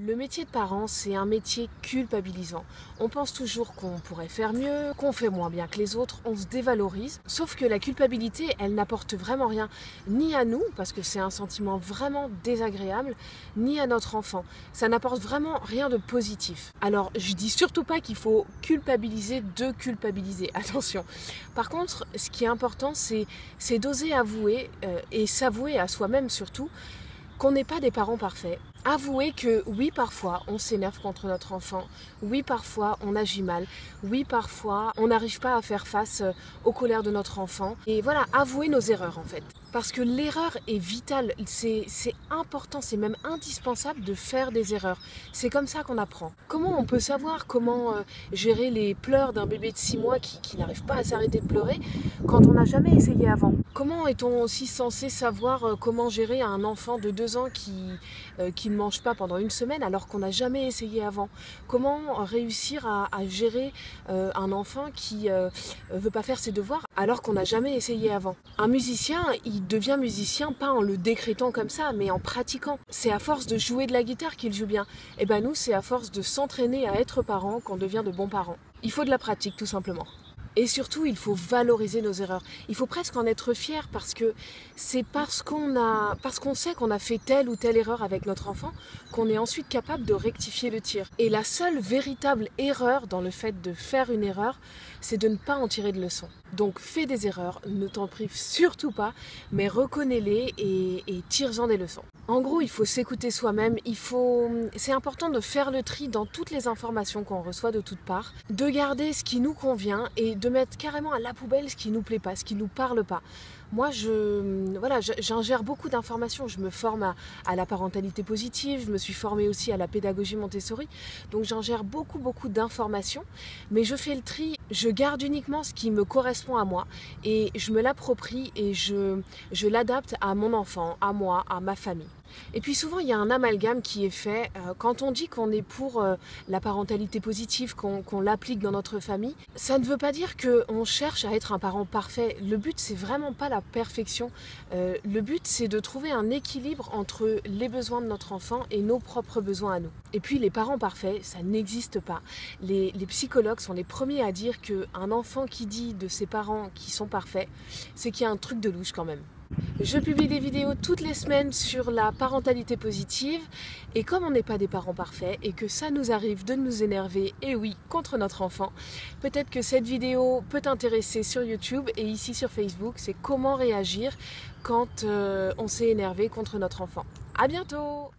Le métier de parent, c'est un métier culpabilisant. On pense toujours qu'on pourrait faire mieux, qu'on fait moins bien que les autres, on se dévalorise. Sauf que la culpabilité, elle n'apporte vraiment rien, ni à nous, parce que c'est un sentiment vraiment désagréable, ni à notre enfant. Ça n'apporte vraiment rien de positif. Alors, je dis surtout pas qu'il faut culpabiliser de culpabiliser, attention. Par contre, ce qui est important, c'est d'oser avouer, et s'avouer à soi-même surtout, qu'on n'est pas des parents parfaits. Avouer que oui, parfois, on s'énerve contre notre enfant. Oui, parfois, on agit mal. Oui, parfois, on n'arrive pas à faire face aux colères de notre enfant. Et voilà, avouer nos erreurs en fait. Parce que l'erreur est vitale. C'est important, c'est même indispensable de faire des erreurs. C'est comme ça qu'on apprend. Comment on peut savoir comment gérer les pleurs d'un bébé de 6 mois qui n'arrive pas à s'arrêter de pleurer quand on n'a jamais essayé avant? Comment est-on aussi censé savoir comment gérer un enfant de 2 ans qui ne mange pas pendant une semaine alors qu'on n'a jamais essayé avant? Comment réussir à gérer un enfant qui veut pas faire ses devoirs alors qu'on n'a jamais essayé avant? Un musicien, il devient musicien pas en le décrétant comme ça, mais en pratiquant. C'est à force de jouer de la guitare qu'il joue bien. Et ben nous, c'est à force de s'entraîner à être parents qu'on devient de bons parents. Il faut de la pratique tout simplement. Et surtout, il faut valoriser nos erreurs. Il faut presque en être fier parce que c'est parce qu'on sait qu'on a fait telle ou telle erreur avec notre enfant qu'on est ensuite capable de rectifier le tir. Et la seule véritable erreur dans le fait de faire une erreur, c'est de ne pas en tirer de leçon. Donc fais des erreurs, ne t'en prive surtout pas, mais reconnais-les et tire-en des leçons. En gros, il faut s'écouter soi-même, c'est important de faire le tri dans toutes les informations qu'on reçoit de toutes parts, de garder ce qui nous convient et de mettre carrément à la poubelle ce qui nous plaît pas, ce qui nous parle pas. Moi, j'ingère beaucoup d'informations. Je me forme à la parentalité positive, je me suis formée aussi à la pédagogie Montessori. Donc j'ingère beaucoup d'informations, mais je fais le tri, je garde uniquement ce qui me correspond à moi et je me l'approprie et je l'adapte à mon enfant, à moi, à ma famille. Et puis souvent, il y a un amalgame qui est fait quand on dit qu'on est pour la parentalité positive, qu'on l'applique dans notre famille. Ça ne veut pas dire qu'on cherche à être un parent parfait. Le but, c'est vraiment pas la perfection. Le but, c'est de trouver un équilibre entre les besoins de notre enfant et nos propres besoins à nous. Et puis, les parents parfaits, ça n'existe pas. Les psychologues sont les premiers à dire qu'un enfant qui dit de ses parents qui sont parfaits, c'est qu'il y a un truc de louche quand même. Je publie des vidéos toutes les semaines sur la parentalité positive et comme on n'est pas des parents parfaits et que ça nous arrive de nous énerver, et oui, contre notre enfant, peut-être que cette vidéo peut t'intéresser sur YouTube et ici sur Facebook, c'est comment réagir quand on s'est énervé contre notre enfant. À bientôt!